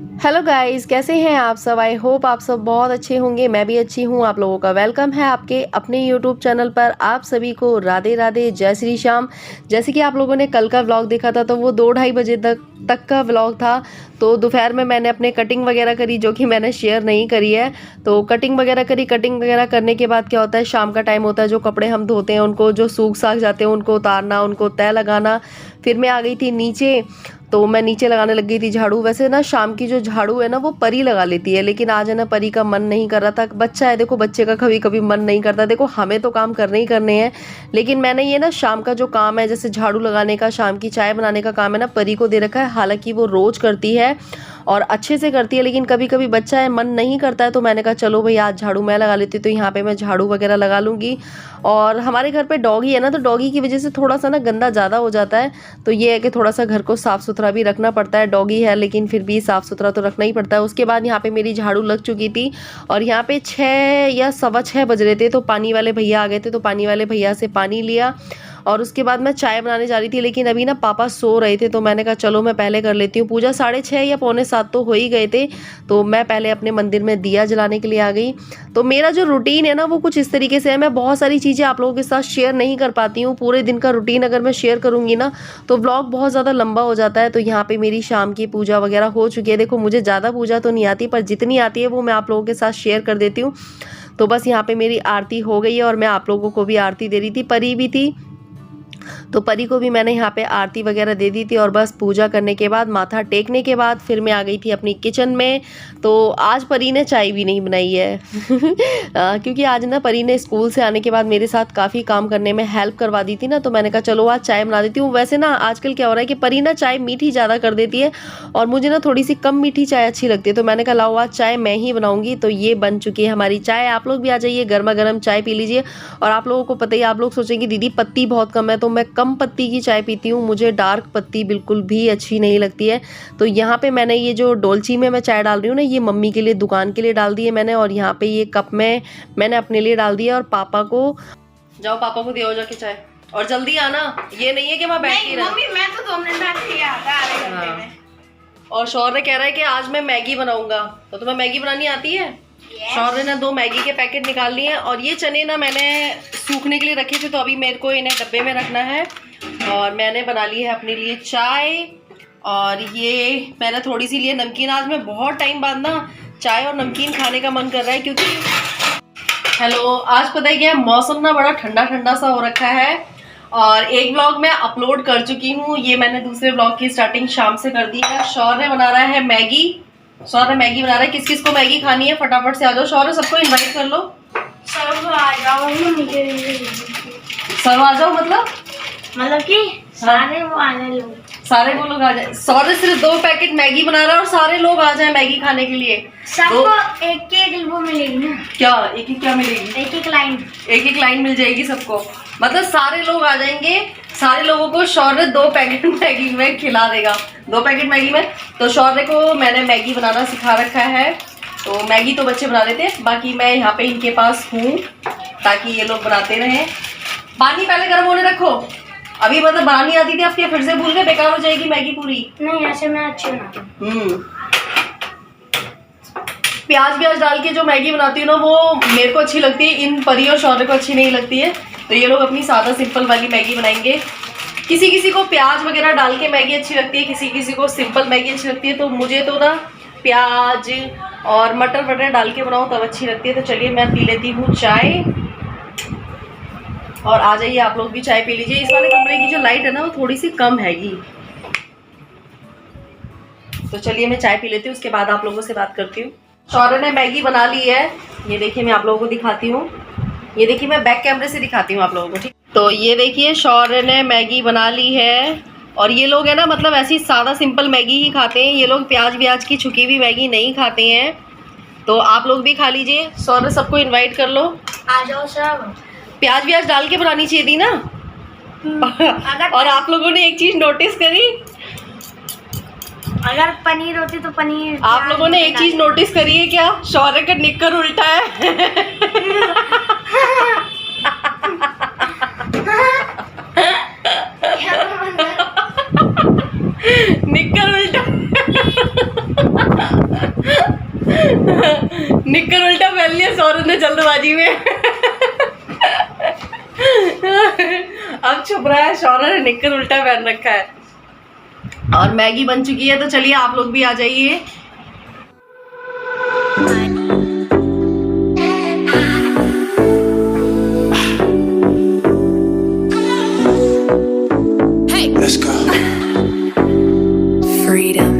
Hello guys, कैसे हैं आप सब। आई होप आप सब बहुत अच्छे होंगे। मैं भी अच्छी हूँ। आप लोगों का वेलकम है आपके अपने यूट्यूब चैनल पर। आप सभी को राधे राधे, जय श्री श्याम। जैसे कि आप लोगों ने कल का व्लॉग देखा था तो वो 2-2:30 बजे तक का व्लॉग था। तो दोपहर में मैंने अपने कटिंग वगैरह करी, जो कि मैंने शेयर नहीं करी है। तो कटिंग वगैरह करी। कटिंग वगैरह करने के बाद क्या होता है, शाम का टाइम होता है, जो कपड़े हम धोते हैं उनको जो सूख साख जाते हैं उनको उतारना, उनको तय लगाना। फिर मैं आ गई थी नीचे, तो मैं नीचे लगाने लग गई थी झाड़ू। वैसे ना शाम की जो झाड़ू है ना वो परी लगा लेती है, लेकिन आज है ना परी का मन नहीं कर रहा था। बच्चा है, देखो बच्चे का कभी कभी मन नहीं करता। देखो हमें तो काम करने ही करने हैं, लेकिन मैंने ये ना शाम का जो काम है, जैसे झाड़ू लगाने का, शाम की चाय बनाने का काम है ना, परी को दे रखा है। हालांकि वो रोज करती है और अच्छे से करती है, लेकिन कभी कभी बच्चा है मन नहीं करता है, तो मैंने कहा चलो भाई आज झाड़ू मैं लगा लेती हूँ। तो यहाँ पे मैं झाड़ू वगैरह लगा लूँगी। और हमारे घर पे डॉगी है ना, तो डॉगी की वजह से थोड़ा सा ना गंदा ज़्यादा हो जाता है। तो ये है कि थोड़ा सा घर को साफ़ सुथरा भी रखना पड़ता है। डॉगी है लेकिन फिर भी साफ़ सुथरा तो रखना ही पड़ता है। उसके बाद यहाँ पे मेरी झाड़ू लग चुकी थी और यहाँ पे 6 या 6:15 बज रहे थे, तो पानी वाले भैया आ गए थे। तो पानी वाले भैया से पानी लिया और उसके बाद मैं चाय बनाने जा रही थी, लेकिन अभी ना पापा सो रहे थे, तो मैंने कहा चलो मैं पहले कर लेती हूँ पूजा। 6:30 या 6:45 तो हो ही गए थे। तो मैं पहले अपने मंदिर में दिया जलाने के लिए आ गई। तो मेरा जो रूटीन है ना वो कुछ इस तरीके से है। मैं बहुत सारी चीज़ें आप लोगों के साथ शेयर नहीं कर पाती हूँ। पूरे दिन का रूटीन अगर मैं शेयर करूँगी ना तो व्लॉग बहुत ज़्यादा लंबा हो जाता है। तो यहाँ पे मेरी शाम की पूजा वगैरह हो चुकी है। देखो मुझे ज़्यादा पूजा तो नहीं आती, पर जितनी आती है वो मैं आप लोगों के साथ शेयर कर देती हूँ। तो बस यहाँ पे मेरी आरती हो गई है और मैं आप लोगों को भी आरती दे रही थी। परी भी थी, तो परी को भी मैंने यहाँ पे आरती वगैरह दे दी थी। और बस पूजा करने के बाद, माथा टेकने के बाद फिर मैं आ गई थी अपनी किचन में। तो आज परी ने चाय भी नहीं बनाई है क्योंकि आज ना परी ने स्कूल से आने के बाद मेरे साथ काफ़ी काम करने में हेल्प करवा दी थी ना, तो मैंने कहा चलो आज चाय बना देती हूँ। वैसे ना आजकल क्या हो रहा है कि परी ना चाय मीठी ज़्यादा कर देती है और मुझे ना थोड़ी सी कम मीठी चाय अच्छी लगती है। तो मैंने कहा लाओ आज चाय मैं ही बनाऊंगी। तो ये बन चुकी है हमारी चाय। आप लोग भी आ जाइए, गर्मा गर्म चाय पी लीजिए। और आप लोगों को पता ही, आप लोग सोचेंगे दीदी पत्ती बहुत कम है, तो मैं कम पत्ती की चाय पीती हूँ। मुझे डार्क पत्ती बिल्कुल भी अच्छी नहीं लगती है। तो यहाँ पे मैंने ये जो डोलची में मैं चाय डाल रही हूँ ना, ये मम्मी के लिए, दुकान के लिए डाल दी है मैंने। और यहाँ पे ये कप में मैंने अपने लिए डाल दिया। और पापा को, जाओ पापा को दियो जाके चाय, और जल्दी आना। ये नहीं है कि मैं बैठी रहूं। मम्मी मैं तो 2 मिनट बैठ के आता आधे घंटे में। और शौर्य कह रहा है कि आज मैं मैगी बनाऊंगा। तो तुम्हें मैगी बनानी आती है? शौर्य ने 2 मैगी के पैकेट निकाल लिए। और ये चने ना मैंने सूखने के लिए रखे थे, तो अभी मेरे को इन्हें डब्बे में रखना है। और मैंने बना ली है अपने लिए चाय। और ये मैंने थोड़ी सी लिए नमकीन। आज मैं बहुत टाइम बाद ना चाय और नमकीन खाने का मन कर रहा है, क्योंकि हेलो, आज पता है क्या, मौसम ना बड़ा ठंडा ठंडा सा हो रखा है। और एक व्लॉग मैं अपलोड कर चुकी हूँ, ये मैंने दूसरे व्लॉग की स्टार्टिंग शाम से कर दी है। शौर्य बना रहा है मैगी। शौर्य मैगी बना रहा है। किस किस को मैगी खानी है फटाफट से आ जाओ। शौर्य सबको इनवाइट कर लो। सब आ जाओ। सब आ जाओ मतलब कि सारे वो आने लोग, सारे वो लोग आ जाए। शौर्य सिर्फ 2 पैकेट मैगी बना रहा है और सारे लोग आ जाए मैगी खाने के लिए। सबको एक एक वो मिलेगी ना। क्या एक एक क्या मिलेगी? एक एक लाइन, एक एक लाइन मिल जाएगी सबको। मतलब सारे लोग आ जाएंगे। सारे लोगों को शौर्य 2 पैकेट मैगी में खिला देगा। 2 पैकेट मैगी में। तो शौर्य को मैंने मैगी बनाना सिखा रखा है। तो मैगी तो बच्चे बना लेते हैं, बाकी मैं यहाँ पे इनके पास हूँ ताकि ये लोग बनाते रहें। पानी पहले गर्म होने रखो। अभी मतलब बनानी आती थी, अब क्या फिर से भूल गए? बेकार हो जाएगी मैगी पूरी। नहीं ऐसे मैं अच्छी बनाती हूँ। प्याज व्याज डाल के जो मैगी बनाती हूँ ना, वो मेरे को अच्छी लगती है। इन परी और शौर्य को अच्छी नहीं लगती है। तो ये लोग अपनी सादा सिंपल वाली मैगी बनाएंगे। किसी किसी को प्याज वगैरह डाल के मैगी अच्छी लगती है, किसी किसी को सिंपल मैगी अच्छी लगती है। तो मुझे तो ना प्याज और मटर वटर डाल के बनाओ तब अच्छी लगती है। तो चलिए मैं पी लेती हूँ चाय। और आ जाइए आप लोग भी चाय पी लीजिए। इस वाले कमरे की जो लाइट है ना वो थोड़ी सी कम हैगी। तो चलिए मैं चाय पी लेती हूँ, उसके बाद आप लोगों से बात करती हूँ। शौर्य ने मैगी बना ली है। ये देखिए मैं आप लोगों को दिखाती हूँ। ये देखिए मैं बैक कैमरे से दिखाती हूँ आप लोगों को, ठीक। तो ये देखिए शौर्य ने मैगी बना ली है। और ये लोग है ना, मतलब ऐसी सादा सिंपल मैगी ही खाते हैं। ये लोग प्याज व्याज की छुकी हुई मैगी नहीं खाते हैं। तो आप लोग भी खा लीजिए। शौर्य सबको इन्वाइट कर लो, आ जाओ सब। प्याज व्याज डाल के बनानी चाहिए थी ना। और आप लोगों ने एक चीज नोटिस करी, अगर पनीर होती तो पनीर। आप लोगों ने एक चीज नोटिस करी है क्या? शौर्य का निक्कर उल्टा है। निक्कर उल्टा। निक्कर उल्टा पहन लिया सौरभ ने जल्दबाजी में। अब छुप रहा है, सौरभ ने निक्कर उल्टा पहन रखा है। और मैगी बन चुकी है, तो चलिए आप लोग भी आ जाइए। Let's go. Freedom.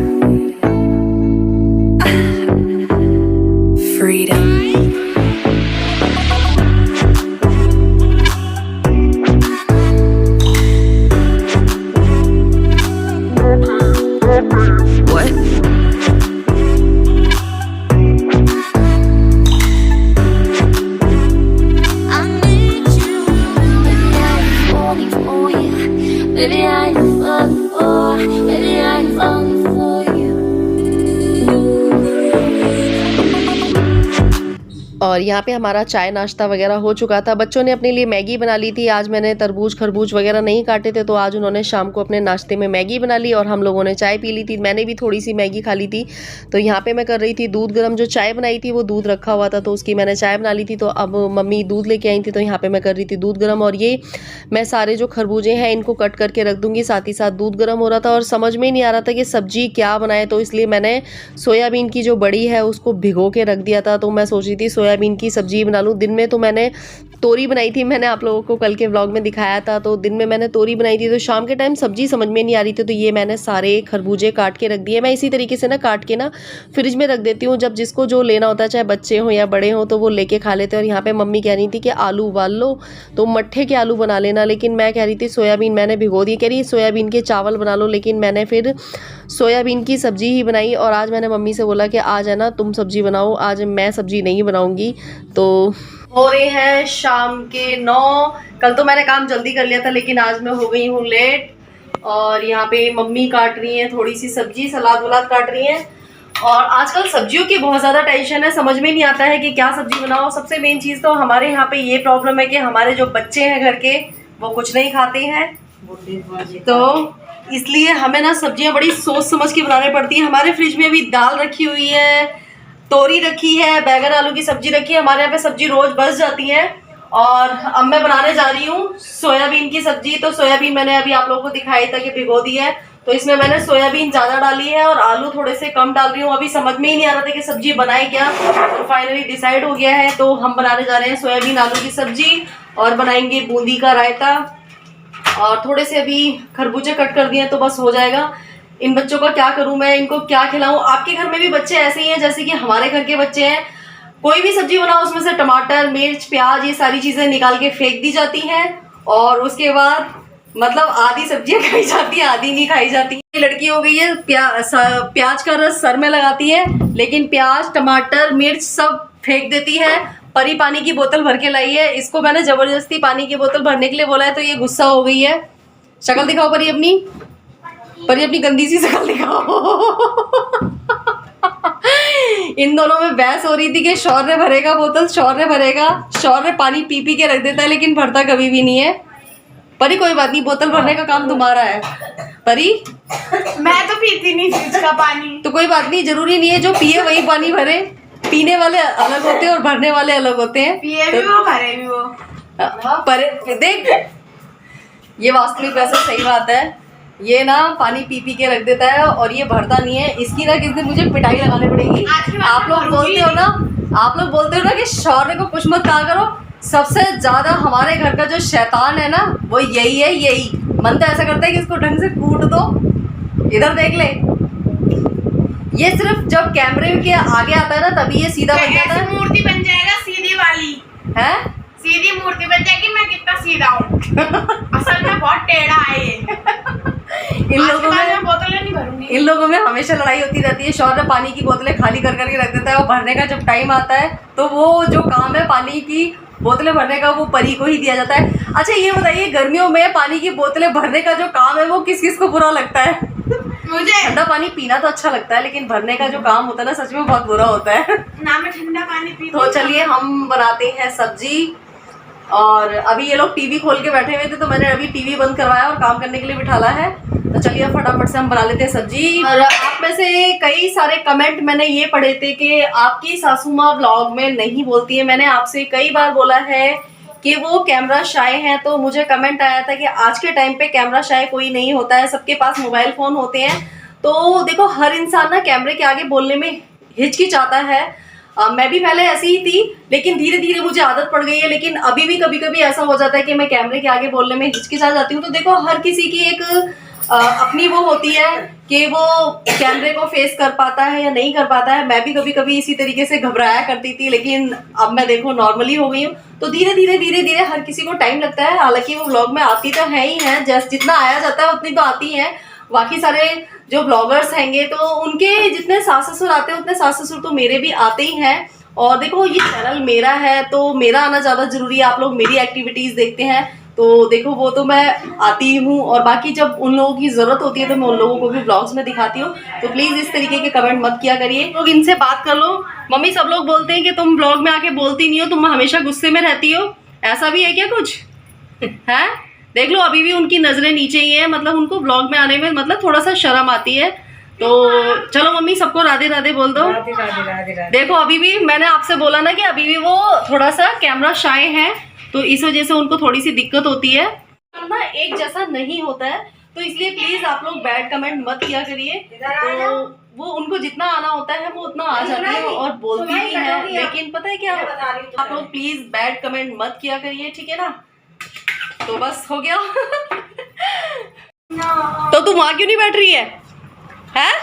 Freedom. What? I need you. Baby, I'm falling for you. Baby, I'm falling for. Baby, I'm falling for you. और यहाँ पे हमारा चाय नाश्ता वगैरह हो चुका था। बच्चों ने अपने लिए मैगी बना ली थी। आज मैंने तरबूज खरबूज वगैरह नहीं काटे थे, तो आज उन्होंने शाम को अपने नाश्ते में मैगी बना ली और हम लोगों ने चाय पी ली थी। मैंने भी थोड़ी सी मैगी खा ली थी। तो यहाँ पे मैं कर रही थी दूध गर्म। जो चाय बनाई थी वो दूध रखा हुआ था, तो उसकी मैंने चाय बना ली थी। तो अब मम्मी दूध लेके आई थी, तो यहाँ पर मैं कर रही थी दूध गर्म। और ये मैं सारे जो खरबूजे हैं इनको कट करके रख दूँगी, साथ ही साथ दूध गर्म हो रहा था और समझ में नहीं आ रहा था कि सब्जी क्या बनाए, तो इसलिए मैंने सोयाबीन की जो बड़ी है उसको भिगो के रख दिया था। तो मैं सोच रही थी सोयाबीन की सब्जी बना लूँ। दिन में तो मैंने तोरी बनाई थी, मैंने आप लोगों को कल के व्लॉग में दिखाया था। तो दिन में मैंने तोरी बनाई थी, तो शाम के टाइम सब्जी समझ में नहीं आ रही थी। तो ये मैंने सारे खरबूजे काट के रख दिए। मैं इसी तरीके से ना काट के ना फ्रिज में रख देती हूँ, जब जिसको जो लेना होता है, चाहे बच्चे हों या बड़े हों, तो वो लेके खा लेते हैं। और यहाँ पे मम्मी कह रही थी कि आलू उबाल लो, तो मट्ठे के आलू बना लेना, लेकिन मैं कह रही थी सोयाबीन मैंने भिगो दी। कह रही सोयाबीन के चावल बना लो, लेकिन मैंने फिर सोयाबीन की सब्जी ही बनाई। और आज मैंने मम्मी से बोला कि आज है ना तुम सब्जी बनाओ, आज मैं सब्जी नहीं बनाऊंगी। तो हो रहे हैं शाम के 9। कल तो मैंने काम जल्दी कर लिया था, लेकिन आज मैं हो गई हूँ लेट। और यहाँ पे मम्मी काट रही हैं थोड़ी सी सब्जी, सलाद वलाद काट रही हैं। और आजकल सब्जियों की बहुत ज़्यादा टेंशन है, समझ में नहीं आता है कि क्या सब्जी बनाओ। सबसे मेन चीज़ तो हमारे यहाँ पे ये प्रॉब्लम है कि हमारे जो बच्चे हैं घर के, वो कुछ नहीं खाते हैं, तो इसलिए हमें ना सब्जियां बड़ी सोच समझ के बनानी पड़ती है। हमारे फ्रिज में भी दाल रखी हुई है, तोरी रखी है, बैगन आलू की सब्जी रखी है। हमारे यहाँ पे सब्जी रोज बच जाती है। और अब मैं बनाने जा रही हूँ सोयाबीन की सब्जी। तो सोयाबीन मैंने अभी आप लोगों को दिखाई था कि भिगो दी है, तो इसमें मैंने सोयाबीन ज़्यादा डाली है और आलू थोड़े से कम डाल रही हूँ। अभी समझ में ही नहीं आ रहा था कि सब्जी बनाए क्या, तो फाइनली डिसाइड हो गया है। तो हम बनाने जा रहे हैं सोयाबीन आलू की सब्जी और बनाएंगे बूंदी का रायता। और थोड़े से अभी खरबूजे कट कर दिए तो बस हो जाएगा। इन बच्चों का क्या करूं मैं, इनको क्या खिलाऊं। आपके घर में भी बच्चे ऐसे ही हैं जैसे कि हमारे घर के बच्चे हैं। कोई भी सब्जी बनाओ उसमें से टमाटर, मिर्च, प्याज, ये सारी चीज़ें निकाल के फेंक दी जाती हैं और उसके बाद मतलब आधी सब्जियां खाई जाती हैं, आधी नहीं खाई जाती। लड़की हो गई है प्याज का रस सर में लगाती है, लेकिन प्याज, टमाटर, मिर्च सब फेंक देती है। परी पानी की बोतल भर के लाई है, इसको मैंने जबरदस्ती पानी की बोतल भरने के लिए बोला है, तो ये गुस्सा हो गई है। शक्ल दिखाओ परी अपनी, परी अपनी गंदी सी शक्ल दिखाओ। इन दोनों में बहस हो रही थी कि शौर्य भरेगा बोतल, शौर्य भरेगा। शौर्य पानी पी पी के रख देता है, लेकिन भरता कभी भी नहीं है। परी कोई बात नहीं, बोतल भरने का काम तुम्हारा है। परी मैं तो पीती नहीं फ्रिज का पानी। तो कोई बात नहीं, जरूरी नहीं है जो पिए वही पानी भरे। पीने वाले अलग होते हैं और भरने वाले अलग होते हैं। पिए भी वो, भरे भी वो। पर देख, ये वास्तविक वैसे सही बात है। ये ना पानी पी पी के रख देता है और ये भरता नहीं है। इसकी ना किस दिन मुझे पिटाई लगानी पड़ेगी। आप लोग बोलते हो ना कि शौर्य को कुछ मत कहा करो। सबसे ज्यादा हमारे घर का जो शैतान है ना, वो यही है। यही मन तो ऐसा करता है कि इसको ढंग से कूट दो। इधर देख ले, ये सिर्फ जब कैमरे के आगे आता है ना तभी ये सीधा बन जाता है। मूर्ति बन जाएगा सीधी वाली है, सीधी मूर्ति बन जाएगी। मैं कितना सीधा हूँ, असल में बहुत टेढ़ा है ये। इन लोगों में बोतलें नहीं भरूंगी। इन लोगों में हमेशा लड़ाई होती रहती है। शौर्य पानी की बोतलें खाली कर करके रख देता है और भरने का जब टाइम आता है तो वो जो काम है पानी की बोतलें भरने का, वो परी को ही दिया जाता है। अच्छा ये बताइए, गर्मियों में पानी की बोतलें भरने का जो काम है वो किस किस को बुरा लगता है? मुझे ठंडा पानी पीना तो अच्छा लगता है, लेकिन भरने का जो काम होता है ना, सच में बहुत बुरा होता है। ना मैं ठंडा पानी पी। तो चलिए हम बनाते हैं सब्जी। और अभी ये लोग टीवी खोल के बैठे हुए थे, तो मैंने अभी टीवी बंद करवाया और काम करने के लिए बिठाला है। तो चलिए फटाफट से हम बना लेते हैं सब्जी। और आप में से कई सारे कमेंट मैंने ये पढ़े थे कि आपकी सासू माँ व्लॉग में नहीं बोलती है। मैंने आपसे कई बार बोला है कि वो कैमरा शाय हैं, तो मुझे कमेंट आया था कि आज के टाइम पे कैमरा शाय कोई नहीं होता है, सबके पास मोबाइल फ़ोन होते हैं। तो देखो हर इंसान ना कैमरे के आगे बोलने में हिचकिचाता है। मैं भी पहले ऐसी ही थी, लेकिन धीरे धीरे मुझे आदत पड़ गई है। लेकिन अभी भी कभी कभी ऐसा हो जाता है कि मैं कैमरे के आगे बोलने में हिचकिचा जाती हूँ। तो देखो हर किसी की एक अपनी वो होती है कि वो कैमरे को फेस कर पाता है या नहीं कर पाता है। मैं भी कभी कभी इसी तरीके से घबराया करती थी, लेकिन अब मैं देखो नॉर्मली हो गई हूँ। तो धीरे धीरे हर किसी को टाइम लगता है। हालांकि वो व्लॉग में आती तो है ही है, जैसे जितना आया जाता है उतनी तो आती है। बाकी सारे जो ब्लॉगर्स हैंगे तो उनके जितने सास ससुर आते हैं उतने सास ससुर तो मेरे भी आते ही हैं। और देखो ये चैनल मेरा है तो मेरा आना ज़्यादा जरूरी है। आप लोग मेरी एक्टिविटीज़ देखते हैं तो देखो वो तो मैं आती हूँ, और बाकी जब उन लोगों की ज़रूरत होती है तो मैं उन लोगों को भी ब्लॉग्स में दिखाती हूँ। तो प्लीज़ इस तरीके के कमेंट मत किया करिए। लोग इनसे बात कर लो। मम्मी सब लोग बोलते हैं कि तुम ब्लॉग में आके बोलती नहीं हो, तुम हमेशा गुस्से में रहती हो, ऐसा भी है क्या कुछ? है देख लो अभी भी उनकी नज़रें नीचे ही है, मतलब उनको ब्लॉग में आने में मतलब थोड़ा सा शर्म आती है। तो चलो मम्मी सबको राधे राधे बोल दो। राधे राधे राधे राधे। देखो अभी भी मैंने आपसे बोला ना कि अभी भी वो थोड़ा सा कैमरा शाय है, तो इस वजह से उनको थोड़ी सी दिक्कत होती है ना, एक जैसा नहीं होता है। तो इसलिए प्लीज आप लोग बैड कमेंट मत किया करिए। तो वो उनको जितना आना होता है वो उतना आ जाती है और बोलती भी है। लेकिन पता है क्या, आप लोग प्लीज बैड कमेंट मत किया करिए, ठीक है ना? तो बस हो गया। तो तुम वहां क्यों नहीं बैठ रही है? हैं?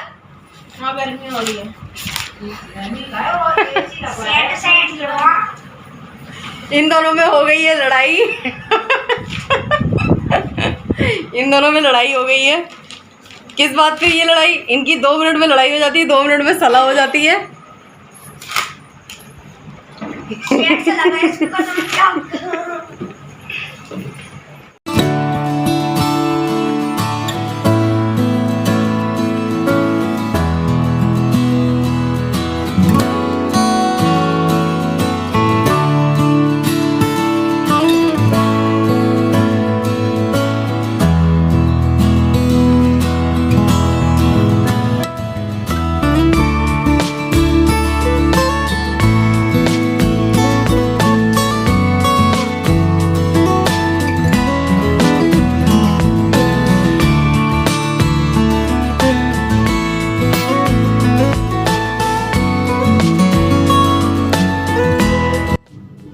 हाँ गर्मी हो रही है। इन दोनों में हो गई है लड़ाई। इन दोनों में लड़ाई हो गई है। किस बात पे ये लड़ाई? इनकी 2 मिनट में लड़ाई हो जाती है, 2 मिनट में सलाह हो जाती है।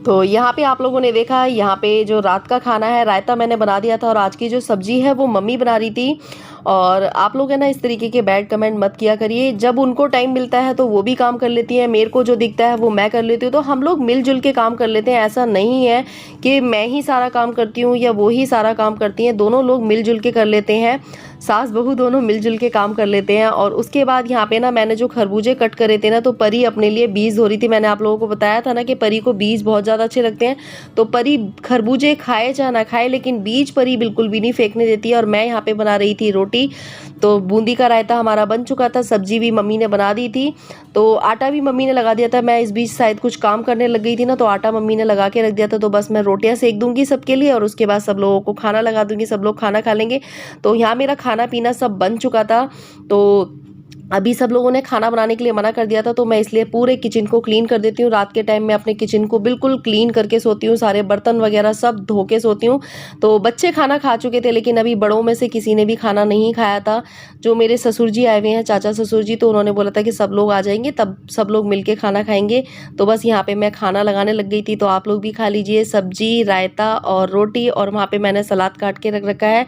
तो यहाँ पे आप लोगों ने देखा, यहाँ पे जो रात का खाना है, रायता मैंने बना दिया था और आज की जो सब्जी है वो मम्मी बना रही थी। और आप लोग है ना इस तरीके के बैड कमेंट मत किया करिए। जब उनको टाइम मिलता है तो वो भी काम कर लेती हैं, मेरे को जो दिखता है वो मैं कर लेती हूँ। तो हम लोग मिलजुल के काम कर लेते हैं। ऐसा नहीं है कि मैं ही सारा काम करती हूँ या वो ही सारा काम करती हैं, दोनों लोग मिलजुल के कर लेते हैं। सास बहू दोनों मिलजुल के काम कर लेते हैं। और उसके बाद यहाँ पे ना मैंने जो खरबूजे कट करे थे ना, तो परी अपने लिए बीज धो रही थी। मैंने आप लोगों को बताया था ना कि परी को बीज बहुत ज़्यादा अच्छे लगते हैं। तो परी खरबूजे खाए चाहे ना खाए, लेकिन बीज परी बिल्कुल भी नहीं फेंकने देती है। और मैं यहाँ पे बना रही थी रोटी। तो बूंदी का रायता हमारा बन चुका था, सब्जी भी मम्मी ने बना दी थी, तो आटा भी मम्मी ने लगा दिया था। मैं इस बीच शायद कुछ काम करने लग गई थी ना, तो आटा मम्मी ने लगा के रख दिया था। तो बस मैं रोटियां सेक दूंगी सबके लिए और उसके बाद सब लोगों को खाना लगा दूंगी, सब लोग खाना खा लेंगे। तो यहाँ मेरा खाना पीना सब बन चुका था। तो अभी सब लोगों ने खाना बनाने के लिए मना कर दिया था, तो मैं इसलिए पूरे किचन को क्लीन कर देती हूँ। रात के टाइम में अपने किचन को बिल्कुल क्लीन करके सोती हूँ, सारे बर्तन वगैरह सब धो के सोती हूँ। तो बच्चे खाना खा चुके थे, लेकिन अभी बड़ों में से किसी ने भी खाना नहीं खाया था। जो मेरे ससुर जी आए हुए हैं, चाचा ससुर जी, तो उन्होंने बोला था कि सब लोग आ जाएंगे तब सब लोग मिल के खाना खाएंगे। तो बस यहाँ पर मैं खाना लगाने लग गई थी। तो आप लोग भी खा लीजिए सब्जी, रायता और रोटी, और वहाँ पर मैंने सलाद काट के रख रखा है।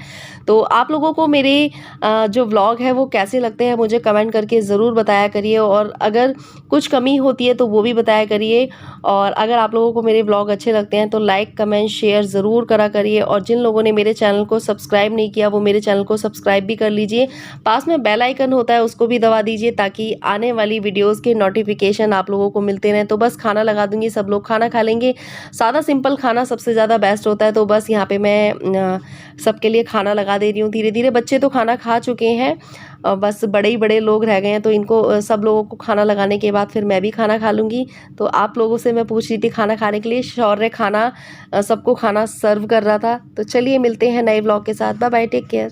तो आप लोगों को मेरे जो व्लॉग है वो कैसे लगते हैं मुझे कमेंट करके ज़रूर बताया करिए, और अगर कुछ कमी होती है तो वो भी बताया करिए। और अगर आप लोगों को मेरे व्लॉग अच्छे लगते हैं तो लाइक कमेंट शेयर ज़रूर करा करिए। और जिन लोगों ने मेरे चैनल को सब्सक्राइब नहीं किया वो मेरे चैनल को सब्सक्राइब भी कर लीजिए। पास में बेल आइकन होता है उसको भी दबा दीजिए, ताकि आने वाली वीडियोज़ के नोटिफिकेशन आप लोगों को मिलते रहें। तो बस खाना लगा दूँगी, सब लोग खाना खा लेंगे। सादा सिंपल खाना सबसे ज़्यादा बेस्ट होता है। तो बस यहाँ पर मैं सबके लिए खाना लगा दे रही हूँ धीरे धीरे। बच्चे तो खाना खा चुके हैं, बस बड़े ही बड़े लोग रह गए हैं। तो इनको सब लोगों को खाना लगाने के बाद फिर मैं भी खाना खा लूँगी। तो आप लोगों से मैं पूछ रही थी खाना खाने के लिए, शौर्य खाना सबको खाना सर्व कर रहा था। तो चलिए मिलते हैं नए व्लॉग के साथ। Bye bye, take care.